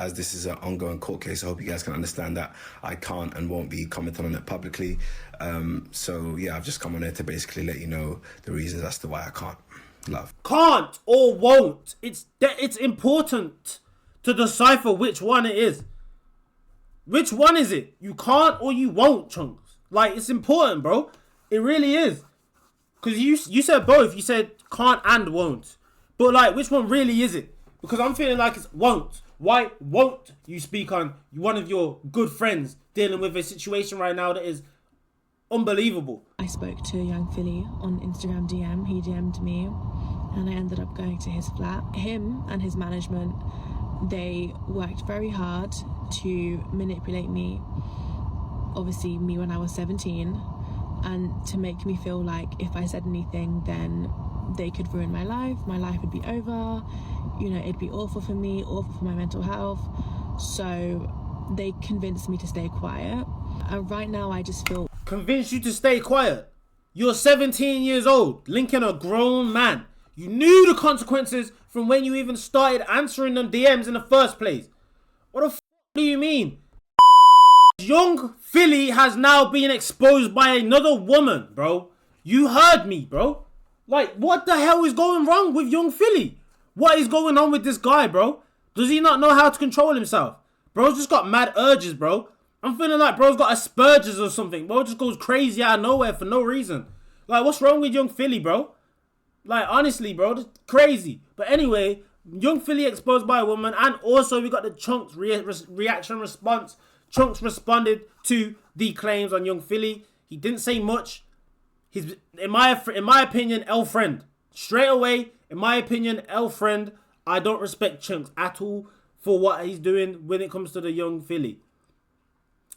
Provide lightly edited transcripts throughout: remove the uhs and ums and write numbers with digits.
as this is an ongoing court case, I hope you guys can understand that I can't and won't be commenting on it publicly. So yeah, I've just come on here to basically let you know the reasons as to why I can't. Love. Can't or won't. It's important to decipher which one it is. Which one is it? You can't or you won't, Chunkz. Like, it's important, bro. It really is. Because you said both. You said can't and won't. But, like, which one really is it? Because I'm feeling like it's won't. Why won't you speak on one of your good friends dealing with a situation right now that is unbelievable? I spoke to young Philly on Instagram DM. He DM'd me and I ended up going to his flat. Him and his management, they worked very hard to manipulate me, obviously me when I was 17, and to make me feel like if I said anything then they could ruin my life would be over, you know, it'd be awful for me, awful for my mental health. So they convinced me to stay quiet, and right now I just feel... Convinced you to stay quiet? You're 17 years old, linking a grown man. You knew the consequences from when you even started answering them DMs in the first place. What the f*** do you mean? Young Philly has now been exposed by another woman, bro. You heard me, bro. Like, what the hell is going wrong with young Philly? What is going on with this guy, bro? Does he not know how to control himself? Bro's just got mad urges, bro. I'm feeling like bro's got Asperger's or something. Bro just goes crazy out of nowhere for no reason. Like, what's wrong with young Philly, bro? Like, honestly, bro, that's crazy. But anyway, young Philly exposed by a woman, and also we got the Chunkz reaction response. Chunkz responded to the claims on young Philly. He didn't say much. He's, in my opinion, L-friend. Straight away, in my opinion, L-friend. I don't respect Chunkz at all for what he's doing when it comes to the young Philly.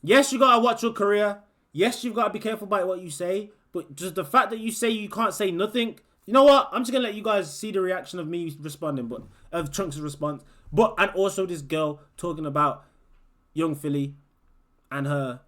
Yes, you gotta watch your career. Yes, you've got to be careful about what you say. But just the fact that you say you can't say nothing. You know what? I'm just gonna let you guys see the reaction of me responding, but of Chunkz' response. But and also this girl talking about young Philly and her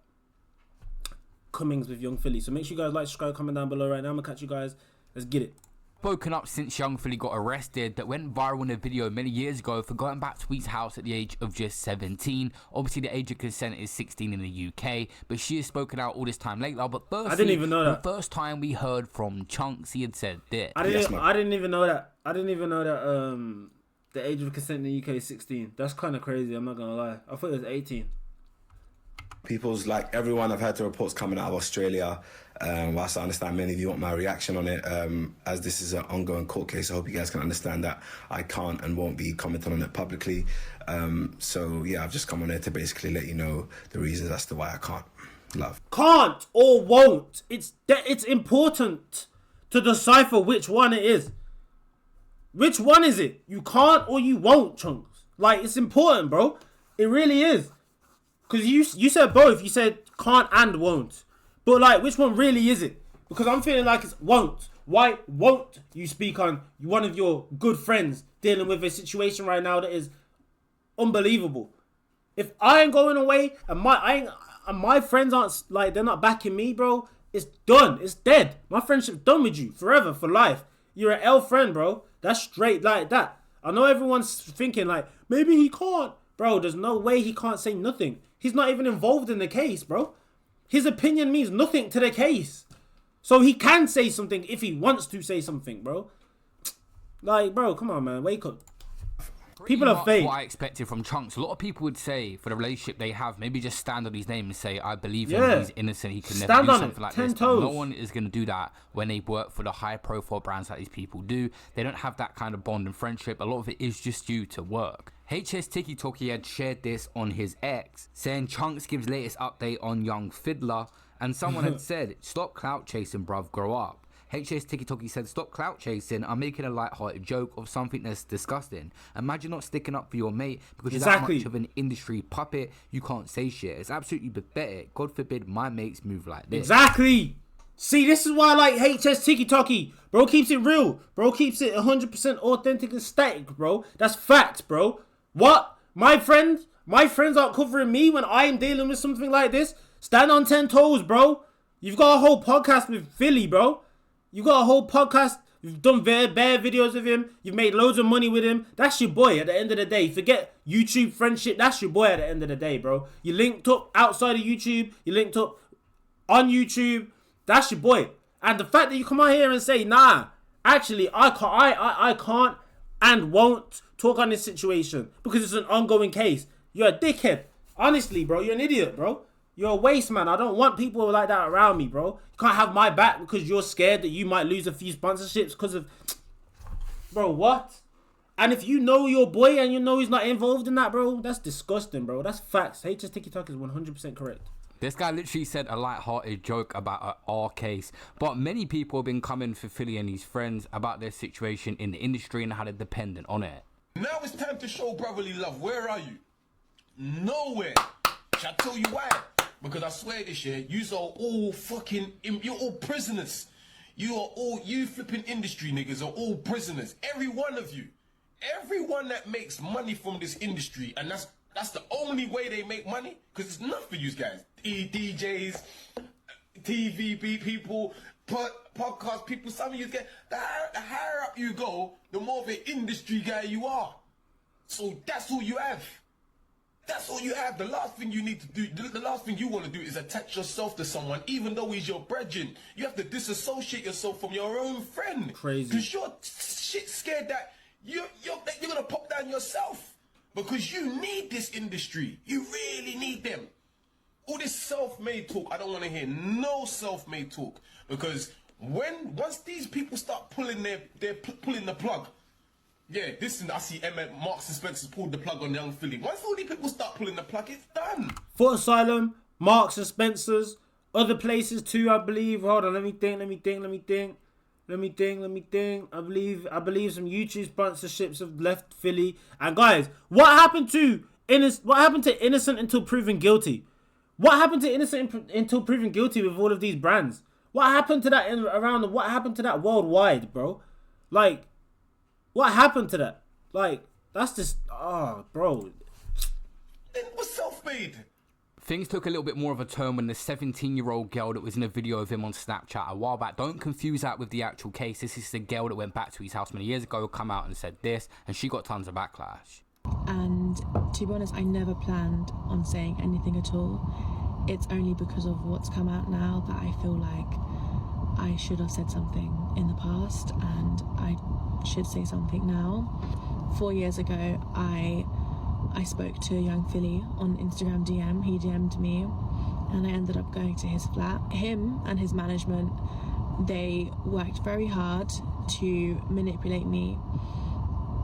comings with young Philly. So make sure you guys like, subscribe, comment down below right now. I'm gonna catch you guys. Let's get it. Spoken up since young Philly got arrested, that went viral in a video many years ago for going back to Tweet's house at the age of just 17. Obviously the age of consent is 16 in the UK, but she has spoken out all this time later. But first, I didn't even know that. The first time we heard from Chunkz, he had said this. I didn't even know that. I didn't even know that the age of consent in the UK is 16. That's kind of crazy, I'm not gonna lie. I thought it was 18. People's, like everyone, I've heard the reports coming out of Australia. Whilst I understand many of you want my reaction on it, as this is an ongoing court case, I hope you guys can understand that I can't and won't be commenting on it publicly. So yeah, I've just come on here to basically let you know the reasons as to why I can't. Love. Can't or won't. It's important to decipher which one it is. Which one is it? You can't or you won't, Chunkz. Like, it's important, bro. It really is. Because you said both. You said can't and won't. But, like, which one really is it? Because I'm feeling like it's won't. Why won't you speak on one of your good friends dealing with a situation right now that is unbelievable? If I ain't going away and my friends aren't, like, they're not backing me, bro, it's done. It's dead. My friendship's done with you forever, for life. You're an L friend, bro. That's straight like that. I know everyone's thinking, like, maybe he can't. Bro, there's no way he can't say nothing. He's not even involved in the case, bro. His opinion means nothing to the case. So he can say something if he wants to say something, bro. Like, bro, come on, man. Wake up. People are fake. What I expected from Chunkz. A lot of people would say, for the relationship they have, maybe just stand on his name and say, I believe him, he's innocent, he can never do something like this. No one is going to do that when they work for the high-profile brands that these people do. They don't have that kind of bond and friendship. A lot of it is just due to work. HS TikTok had shared this on his X, saying Chunkz gives latest update on young fiddler, and someone had said, stop clout chasing, bruv, grow up. HS TikTok said, stop clout chasing, I'm making a light-hearted joke of something that's disgusting. Imagine not sticking up for your mate because you're that much of an industry puppet, you can't say shit. It's absolutely pathetic. God forbid my mates move like this. Exactly. See, this is why I like HS TikTok. Bro keeps it real. Bro keeps it 100% authentic and static, bro. That's facts, bro. What? My friends aren't covering me when I'm dealing with something like this? Stand on 10 toes, bro. You've got a whole podcast with Philly, bro. You got a whole podcast You've done bare videos of him. You've made loads of money with him. That's your boy at the end of the day. Forget YouTube friendship. That's your boy at the end of the day, bro. You linked up outside of YouTube. You linked up on YouTube. That's your boy. And the fact that you come out here and say, nah, actually, I can't and won't talk on this situation because it's an ongoing case. You're a dickhead. Honestly, bro, you're an idiot, bro. You're a waste, man. I don't want people like that around me, bro. You can't have my back because you're scared that you might lose a few sponsorships because of... Bro, what? And if you know your boy and you know he's not involved in that, bro, that's disgusting, bro. That's facts. HS TikTok is 100% correct. This guy literally said a light-hearted joke about our case, but many people have been coming for Philly and his friends about their situation in the industry and how they're dependent on it. Now it's time to show brotherly love. Where are you? Nowhere. Shall I tell you why? Because I swear this year, you are all fucking, you're all prisoners. You flipping industry niggas are all prisoners. Every one of you. Everyone that makes money from this industry, and that's the only way they make money, because it's not for you guys. DJs, TV people, podcast people, some of you get, the higher up you go, the more of an industry guy you are. So that's all you have. That's all you have. The last thing you need to do, the last thing you want to do is attach yourself to someone, even though he's your brethren. You have to disassociate yourself from your own friend. Crazy. Because you're shit scared that you're going to pop down yourself. Because you need this industry. You really need them. All this self-made talk, I don't want to hear no self-made talk. Because once these people start pulling pulling the plug, yeah, I see Marks and Spencer's pulled the plug on Young Philly. Once all these people start pulling the plug, it's done. Foot Asylum, Marks and Spencer's, other places too, I believe. Hold on, let me think. I believe some YouTube sponsorships have left Philly. And guys, what happened to Innocent until proven guilty? What happened to Innocent until proven guilty with all of these brands? What happened to that what happened to that worldwide, bro? Like, what happened to that? Like, that's just, bro. It was self-made. Things took a little bit more of a turn when the 17-year-old girl that was in a video of him on Snapchat a while back, don't confuse that with the actual case. This is the girl that went back to his house many years ago, come out and said this, and she got tons of backlash. And to be honest, I never planned on saying anything at all. It's only because of what's come out now that I feel like I should have said something in the past, and I should say something now. 4 years ago, I spoke to Young Philly on Instagram DM. He DM'd me, and I ended up going to his flat. Him and his management, they worked very hard to manipulate me,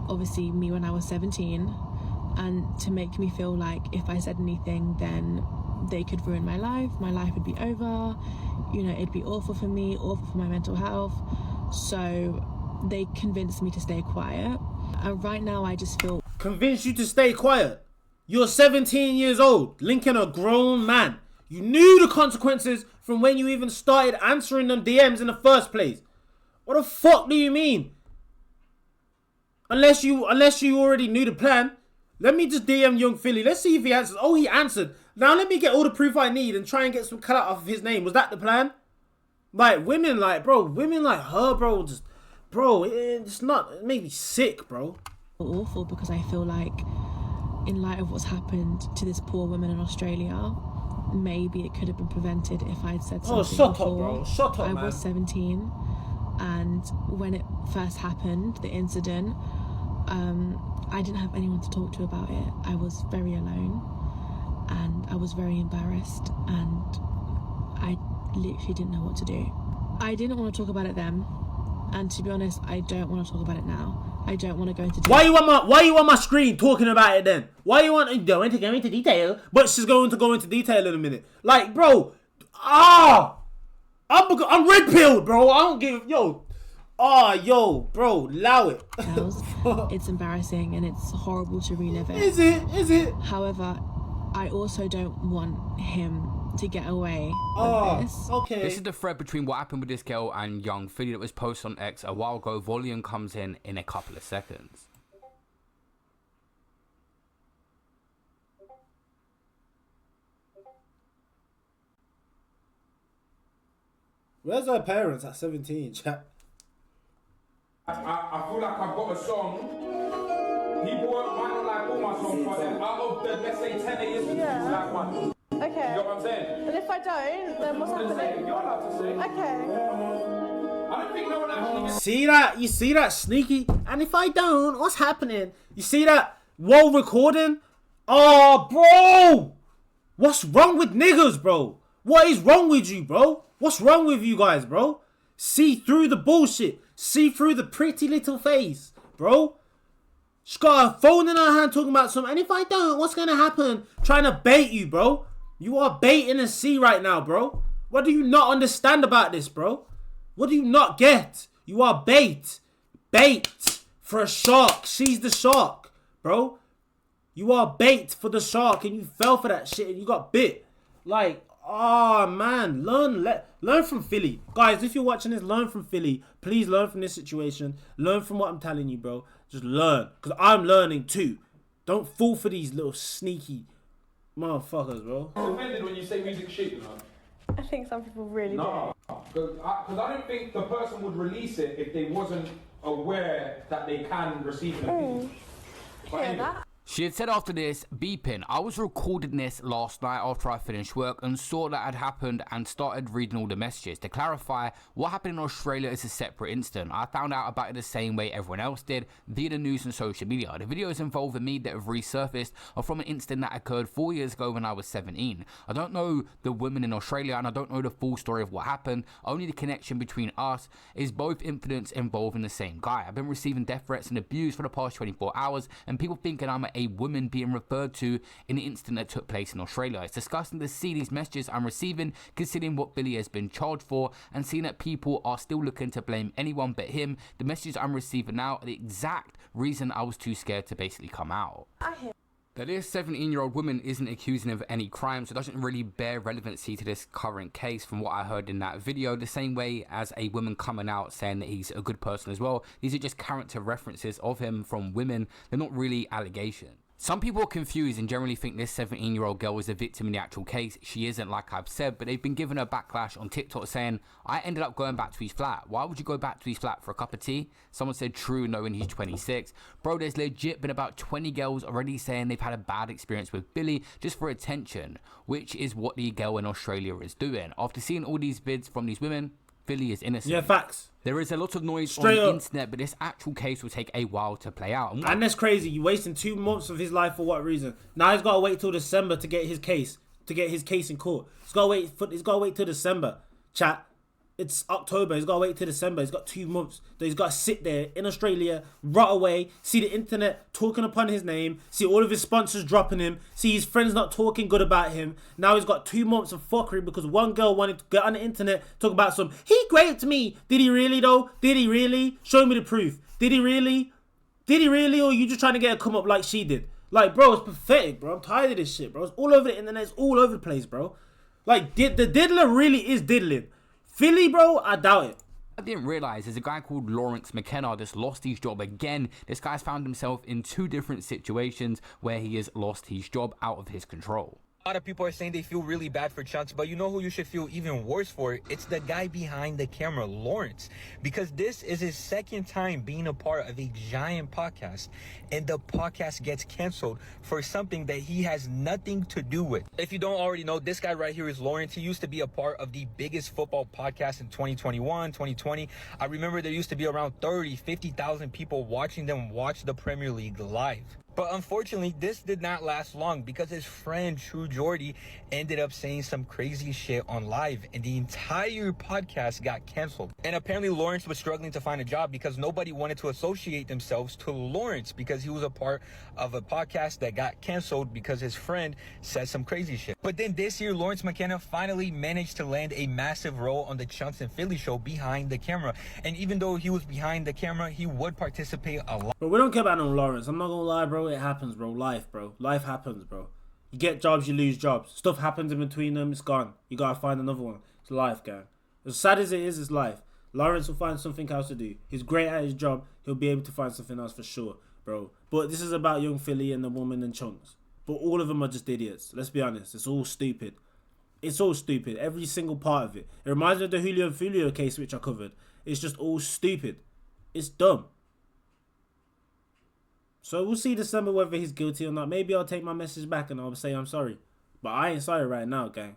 obviously me when I was 17, and to make me feel like if I said anything, then they could ruin my life would be over, you know, it'd be awful for me, awful for my mental health. So they convinced me to stay quiet, and right now I just feel... Convinced you to stay quiet? You're 17 years old, linking a grown man. You knew the consequences from when you even started answering them DMs in the first place. What the fuck do you mean? Unless you already knew the plan. Let me just DM Young Philly. Let's see if he answers. Oh, he answered. Now let me get all the proof I need and try and get some clout off of his name. Was that the plan? Like, women like her, bro, just... Bro, it's not... It made me sick, bro. Awful, because I feel like in light of what's happened to this poor woman in Australia, maybe it could have been prevented if I'd said something shut before. up, bro. Shut up, I man. was 17, and when it first happened, the incident, I didn't have anyone to talk to about it. I was very alone, and I was very embarrassed, and I literally didn't know what to do. I didn't want to talk about it then, and to be honest, I don't want to talk about it now. I don't want to go into detail. Why you on my screen talking about it then? Why you want to go into detail? But she's going to go into detail in a minute. Like, bro, I'm red pilled, bro. I don't give yo, bro, allow it. It's embarrassing and it's horrible to relive it. Is it? However, I also don't want him to get away with this. Okay. This is the thread between what happened with this girl and Young Philly that was posted on X a while ago. Volume comes in a couple of seconds. Where's her parents at 17, chat? I feel like I've got a song. People might not like all my songs, but then out of the, let's say 10 they listen to, you like one. Okay. You know what I'm saying? And if I don't, then what's happening? You're allowed to say. Okay. I don't think no one actually gets... See that? You see that, sneaky? And if I don't, what's happening? You see that? While recording? Oh, bro! What's wrong with niggas, bro? What is wrong with you, bro? What's wrong with you guys, bro? See through the bullshit. See through the pretty little face, bro. She's got a phone in her hand talking about something. And if I don't, what's going to happen? Trying to bait you, bro. You are baiting the sea right now, bro. What do you not understand about this, bro? What do you not get? You are bait. Bait for a shark. She's the shark, bro. You are bait for the shark and you fell for that shit and you got bit. Like, oh man, learn from Philly. Guys, if you're watching this, learn from Philly. Please learn from this situation. Learn from what I'm telling you, bro. Just learn. Because I'm learning too. Don't fall for these little sneaky motherfuckers, bro. I'm offended when you say music shit, you know? I think some people really No, because I don't think the person would release it if they wasn't aware that they can receive an opinion. do. Hear that? She had said after this, beeping, I was recording this last night after I finished work and saw that had happened and started reading all the messages. To clarify, what happened in Australia is a separate incident. I found out about it the same way everyone else did, via the news and social media. The videos involving me that have resurfaced are from an incident that occurred 4 years ago when I was 17. I don't know the women in Australia and I don't know the full story of what happened. Only the connection between us is both incidents involving the same guy. I've been receiving death threats and abuse for the past 24 hours and people thinking I'm a woman being referred to in the incident that took place in Australia. It's disgusting to see these messages I'm receiving, considering what Billy has been charged for, and seeing that people are still looking to blame anyone but him. The messages I'm receiving now are the exact reason I was too scared to basically come out. I hear. That this 17-year-old woman isn't accusing of any crime, so it doesn't really bear relevancy to this current case from what I heard in that video, the same way as a woman coming out saying that he's a good person as well. These are just character references of him from women. They're not really allegations. Some people are confused and generally think this 17-year-old girl is a victim in the actual case. She isn't, like I've said, but they've been giving her backlash on TikTok saying, I ended up going back to his flat. Why would you go back to his flat for a cup of tea? Someone said true, knowing he's 26. Bro, there's legit been about 20 girls already saying they've had a bad experience with Billy just for attention, which is what the girl in Australia is doing. After seeing all these vids from these women, Billy is innocent. Yeah, facts. There is a lot of noise Straight on the up. internet, but this actual case will take a while to play out. And that's crazy. You wasting 2 months of his life for what reason? Now he's got to wait till December to get his case, in court. He's got to wait till December. Chat. It's October. He's got to wait till December. He's got 2 months. So he's got to sit there in Australia, rot away, see the internet talking upon his name, see all of his sponsors dropping him, see his friends not talking good about him. Now he's got 2 months of fuckery because one girl wanted to get on the internet, talk about some, he raped me. Did he really though? Did he really? Show me the proof. Did he really? Did he really? Or you just trying to get a come up like she did? Like, bro, it's pathetic, bro. I'm tired of this shit, bro. It's all over the internet. It's all over the place, bro. Like, the diddler really is diddling. Philly, bro, I doubt it. I didn't realize there's a guy called Lawrence McKenna that's lost his job again. This guy's found himself in 2 different situations where he has lost his job out of his control. A lot of people are saying they feel really bad for Chunkz, but you know who you should feel even worse for? It's the guy behind the camera, Lawrence, because this is his 2nd time being a part of a giant podcast, and the podcast gets canceled for something that he has nothing to do with. If you don't already know, this guy right here is Lawrence. He used to be a part of the biggest football podcast in 2021, 2020. I remember there used to be around 30, 50,000 people watching them watch the Premier League live. But unfortunately, this did not last long because his friend True Jordy ended up saying some crazy shit on live, and the entire podcast got canceled. And apparently Lawrence was struggling to find a job because nobody wanted to associate themselves to Lawrence because he was a part of a podcast that got canceled because his friend said some crazy shit. But then this year, Lawrence McKenna finally managed to land a massive role on the Chunkz and Philly show behind the camera. And even though he was behind the camera, he would participate a lot. But we don't care about no Lawrence. I'm not gonna lie, bro. It happens, bro. Life, bro. Life happens, bro. You get jobs, you lose jobs. Stuff happens in between them, it's gone. You gotta find another one. It's life, gang. As sad as it is, it's life. Lawrence will find something else to do. He's great at his job. He'll be able to find something else for sure, bro. But this is about young Philly and the woman and Chunkz. But all of them are just idiots. Let's be honest. It's all stupid. It's all stupid. Every single part of it. It reminds me of the Julio case which I covered. It's just all stupid. It's dumb. So we'll see December whether he's guilty or not. Maybe I'll take my message back and I'll say I'm sorry. But I ain't sorry right now, gang.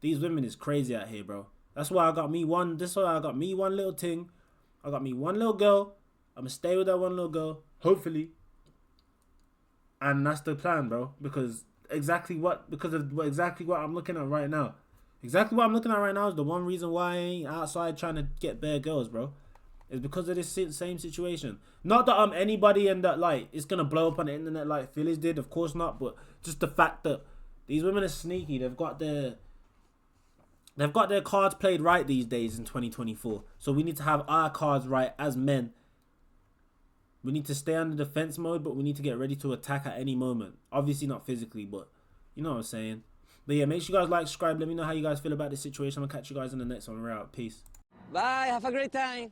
These women is crazy out here, bro. That's why I got me one. This is why I got me one little thing. I got me one little girl. I'm gonna stay with that one little girl, hopefully. And that's the plan, bro. Because of exactly what I'm looking at right now. Exactly what I'm looking at right now is the one reason why I ain't outside trying to get bare girls, bro. It's because of this same situation. Not that I'm anybody and that like it's gonna blow up on the internet like Phillies did, of course not. But just the fact that these women are sneaky. They've got their cards played right these days in 2024. So we need to have our cards right as men. We need to stay on the defense mode, but we need to get ready to attack at any moment. Obviously not physically, but you know what I'm saying. But yeah, make sure you guys like, subscribe. Let me know how you guys feel about this situation. I'll catch you guys in the next one. We're out. Peace. Bye. Have a great time.